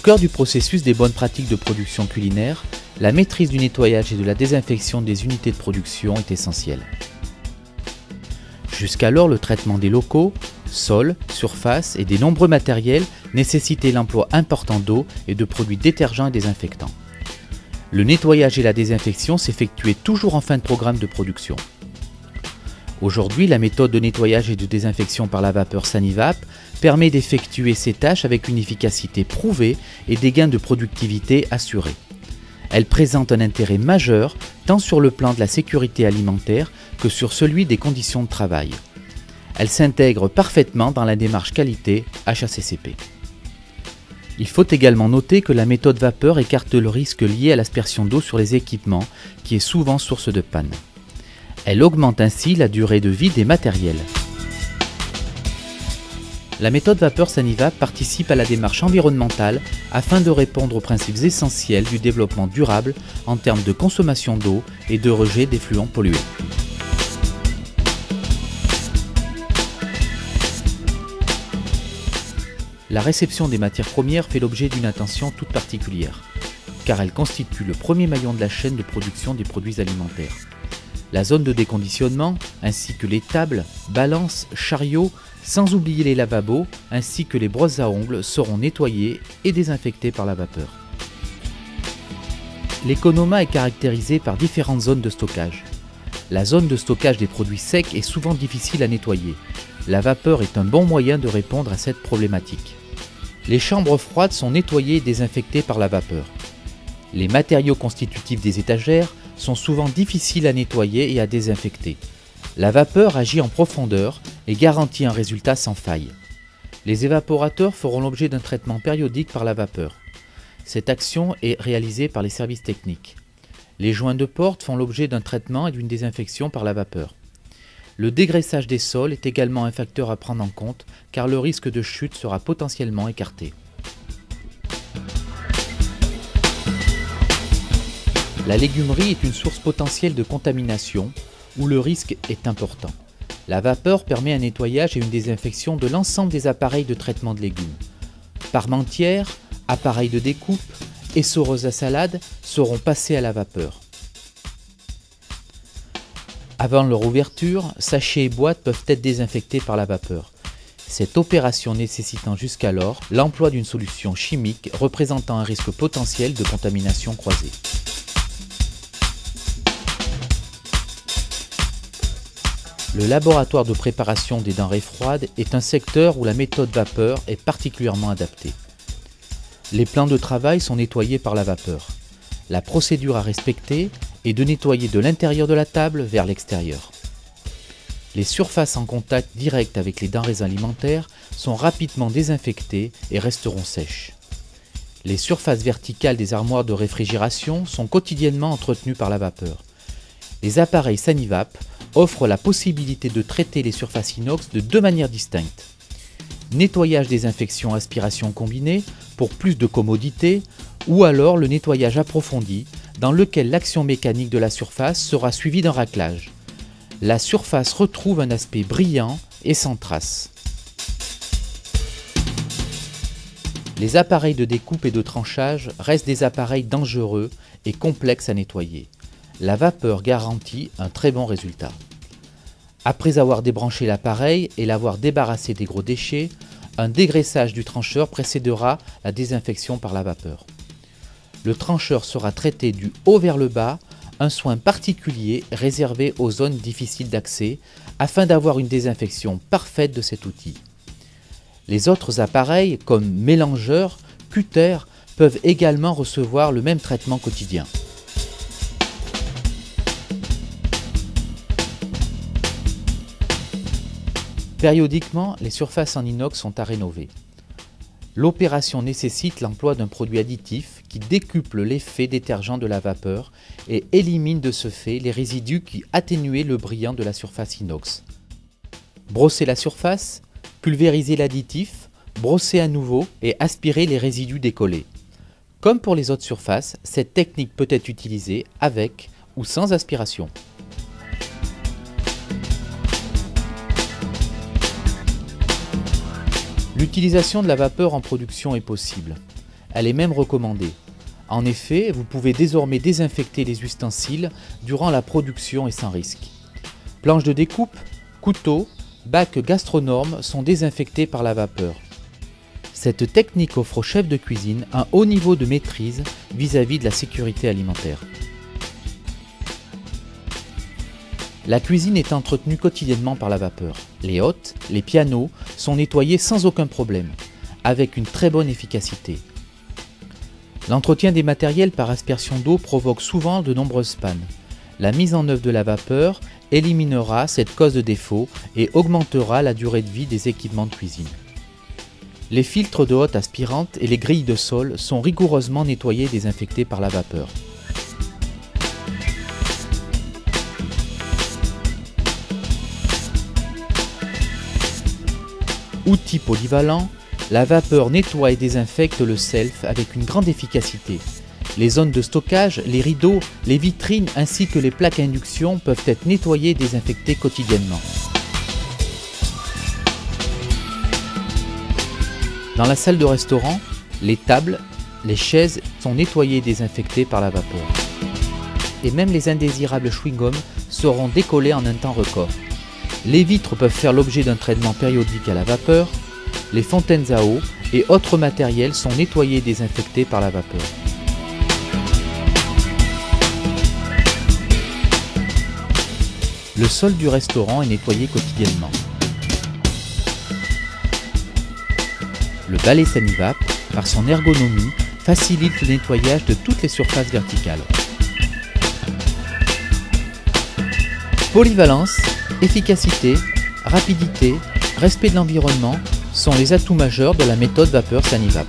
cœur du processus des bonnes pratiques de production culinaire, la maîtrise du nettoyage et de la désinfection des unités de production est essentielle. Jusqu'alors, le traitement des locaux, sols, surfaces et des nombreux matériels nécessitait l'emploi important d'eau et de produits détergents et désinfectants. Le nettoyage et la désinfection s'effectuaient toujours en fin de programme de production. Aujourd'hui, la méthode de nettoyage et de désinfection par la vapeur Sanivap permet d'effectuer ces tâches avec une efficacité prouvée et des gains de productivité assurés. Elle présente un intérêt majeur tant sur le plan de la sécurité alimentaire que sur celui des conditions de travail. Elle s'intègre parfaitement dans la démarche qualité HACCP. Il faut également noter que la méthode vapeur écarte le risque lié à l'aspersion d'eau sur les équipements, qui est souvent source de panne. Elle augmente ainsi la durée de vie des matériels. La méthode vapeur Sanivap participe à la démarche environnementale afin de répondre aux principes essentiels du développement durable en termes de consommation d'eau et de rejet d'effluents pollués. La réception des matières premières fait l'objet d'une attention toute particulière, car elle constitue le premier maillon de la chaîne de production des produits alimentaires. La zone de déconditionnement, ainsi que les tables, balances, chariots, sans oublier les lavabos, ainsi que les brosses à ongles seront nettoyés et désinfectés par la vapeur. L'économa est caractérisé par différentes zones de stockage. La zone de stockage des produits secs est souvent difficile à nettoyer. La vapeur est un bon moyen de répondre à cette problématique. Les chambres froides sont nettoyées et désinfectées par la vapeur. Les matériaux constitutifs des étagères sont souvent difficiles à nettoyer et à désinfecter. La vapeur agit en profondeur et garantit un résultat sans faille. Les évaporateurs feront l'objet d'un traitement périodique par la vapeur. Cette action est réalisée par les services techniques. Les joints de porte font l'objet d'un traitement et d'une désinfection par la vapeur. Le dégraissage des sols est également un facteur à prendre en compte car le risque de chute sera potentiellement écarté. La légumerie est une source potentielle de contamination où le risque est important. La vapeur permet un nettoyage et une désinfection de l'ensemble des appareils de traitement de légumes. Parmentières, appareils de découpe, essoreuses à salade seront passés à la vapeur. Avant leur ouverture, sachets et boîtes peuvent être désinfectés par la vapeur. Cette opération nécessitant jusqu'alors l'emploi d'une solution chimique représentant un risque potentiel de contamination croisée. Le laboratoire de préparation des denrées froides est un secteur où la méthode vapeur est particulièrement adaptée. Les plans de travail sont nettoyés par la vapeur. La procédure à respecter est de nettoyer de l'intérieur de la table vers l'extérieur. Les surfaces en contact direct avec les denrées alimentaires sont rapidement désinfectées et resteront sèches. Les surfaces verticales des armoires de réfrigération sont quotidiennement entretenues par la vapeur. Les appareils Sanivap offrent la possibilité de traiter les surfaces inox de deux manières distinctes. Nettoyage, désinfection, aspiration combinée pour plus de commodité, ou alors le nettoyage approfondi dans lequel l'action mécanique de la surface sera suivie d'un raclage. La surface retrouve un aspect brillant et sans trace. Les appareils de découpe et de tranchage restent des appareils dangereux et complexes à nettoyer. La vapeur garantit un très bon résultat. Après avoir débranché l'appareil et l'avoir débarrassé des gros déchets, un dégraissage du trancheur précédera la désinfection par la vapeur. Le trancheur sera traité du haut vers le bas, un soin particulier réservé aux zones difficiles d'accès afin d'avoir une désinfection parfaite de cet outil. Les autres appareils comme mélangeurs, cutters peuvent également recevoir le même traitement quotidien. Périodiquement, les surfaces en inox sont à rénover. L'opération nécessite l'emploi d'un produit additif qui décuple l'effet détergent de la vapeur et élimine de ce fait les résidus qui atténuaient le brillant de la surface inox. Brosser la surface, pulvériser l'additif, brosser à nouveau et aspirer les résidus décollés. Comme pour les autres surfaces, cette technique peut être utilisée avec ou sans aspiration. L'utilisation de la vapeur en production est possible. elle est même recommandée. En effet, vous pouvez désormais désinfecter les ustensiles durant la production et sans risque. Planches de découpe, couteaux, bacs gastronormes sont désinfectés par la vapeur. Cette technique offre aux chefs de cuisine un haut niveau de maîtrise vis-à-vis de la sécurité alimentaire. La cuisine est entretenue quotidiennement par la vapeur. Les hottes, les pianos sont nettoyés sans aucun problème, avec une très bonne efficacité. L'entretien des matériels par aspersion d'eau provoque souvent de nombreuses pannes. La mise en œuvre de la vapeur éliminera cette cause de défaut et augmentera la durée de vie des équipements de cuisine. Les filtres de hotte aspirantes et les grilles de sol sont rigoureusement nettoyés et désinfectés par la vapeur. Outil polyvalent, la vapeur nettoie et désinfecte le self avec une grande efficacité. Les zones de stockage, les rideaux, les vitrines ainsi que les plaques à induction peuvent être nettoyées et désinfectées quotidiennement. Dans la salle de restaurant, les tables, les chaises sont nettoyées et désinfectées par la vapeur. Et même les indésirables chewing-gums seront décollés en un temps record. Les vitres peuvent faire l'objet d'un traitement périodique à la vapeur. Les fontaines à eau et autres matériels sont nettoyés et désinfectés par la vapeur. Le sol du restaurant est nettoyé quotidiennement. Le balai Sanivap, par son ergonomie, facilite le nettoyage de toutes les surfaces verticales. Polyvalence, efficacité, rapidité, respect de l'environnement sont les atouts majeurs de la méthode vapeur Sanivap.